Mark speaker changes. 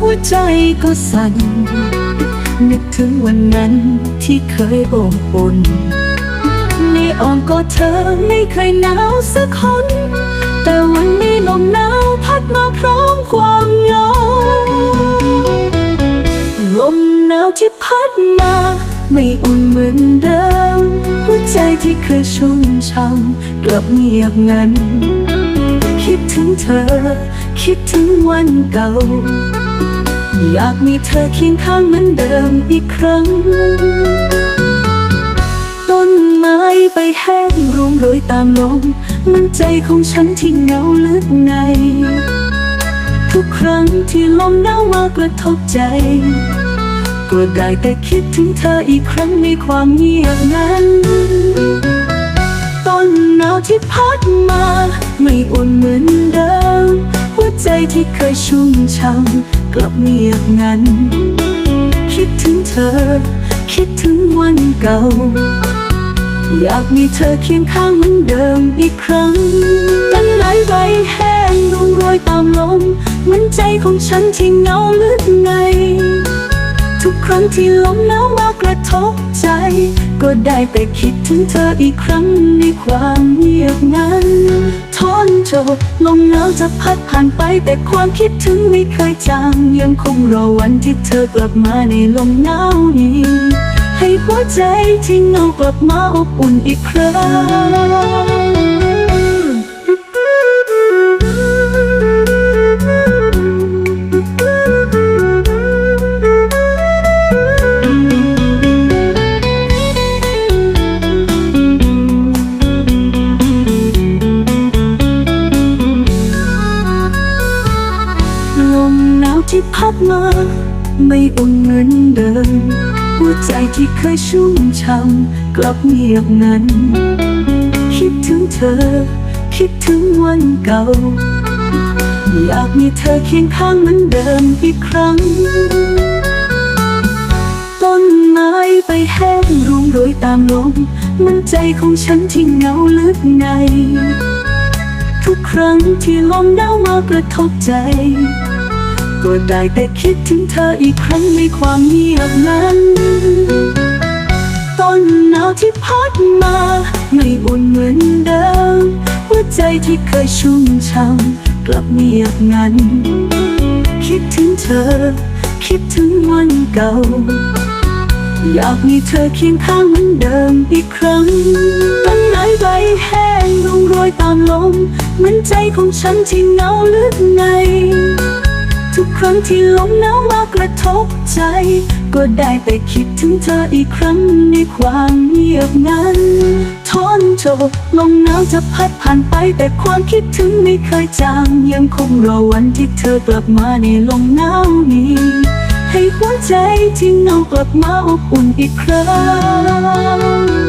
Speaker 1: วใจก็สั่นนึกถึงวันนั้นที่เคยอบอุ่นในอ้อมกอดเธอไม่เคยหนาวสักคนแต่วันนี้ลมหนาวพัดมาพร้อมความเหงาลมหนาวที่พัดมาไม่อุ่นเหมือนเดิมหัวใจที่เคยชุ่มช่ำกลับเงียบงันคิดถึงเธอคิดถึงวันเก่าอยากมีเธอเคียงข้างเหมือนเดิมอีกครั้งต้นไม้ใบแห้งร่วงโรยตามลมมันใจของฉันที่เหงาลึกในทุกครั้งที่ลมหนาวมากระทบใจก็ได้แต่คิดถึงเธออีกครั้งในความเงียบนั้นต้นหนาวที่พัดมาไม่อุ่นเหมือนเดิมหัวใจที่เคยชุ่มช่ำกลับเงียบงันคิดถึงเธอคิดถึงวันเก่าอยากมีเธอเคียงข้างเหมือนเดิมอีกครั้งต้นไม้ใบแห้งร่วงโรยตามลมเหมือนใจของฉันที่เหงาลึกในทุกครั้งที่ลมหนาวมากระทบใจก็ได้แต่คิดถึงเธออีกครั้งในความเงียบนั้นทนจบลมหนาวจะพัดผ่านไปแต่ความคิดถึงไม่เคยจางยังคงรอวันที่เธอกลับมาในลมหนาวนี้ให้หัวใจที่เหงากลับมาอบอุ่นอีกครั้งที่พัดมาไม่อุ่นเหมือนเดิมหัวใจที่เคยชุ่มช่ำกลับเงียบงันคิดถึงเธอคิดถึงวันเก่าอยากมีเธอเคียงข้างเหมือนเดิมอีกครั้งต้นไม้ใบแห้งร่วงโรยตามลมมันใจของฉันที่เหงาลึกในทุกครั้งที่ลมหนาวมากระทบใจก็ได้แต่คิดถึงเธออีกครั้งในความเงียบนั้นต้นหนาวที่พัดมาไม่อุ่นเหมือนเดิมหัวใจที่เคยชุ่มช่ำกลับเงียบงันคิดถึงเธอคิดถึงวันเก่าอยากมีเธอเคียงข้างเหมือนเดิมอีกครั้งต้นไม้ใบแห้งร่วงโรยตามลมเหมือนใจของฉันที่เหงาลึกในทุกครั้งที่ลมหนาวมากระทบใจก็ได้แต่คิดถึงเธออีกครั้งในความเงียบนั้นทนจบลมหนาวจะพัดผ่านไปแต่ความคิดถึงไม่เคยจางยังคงรอวันที่เธอกลับมาในลมหนาวนี้ให้หัวใจที่เหงากลับมาอบอุ่นอีกครั้ง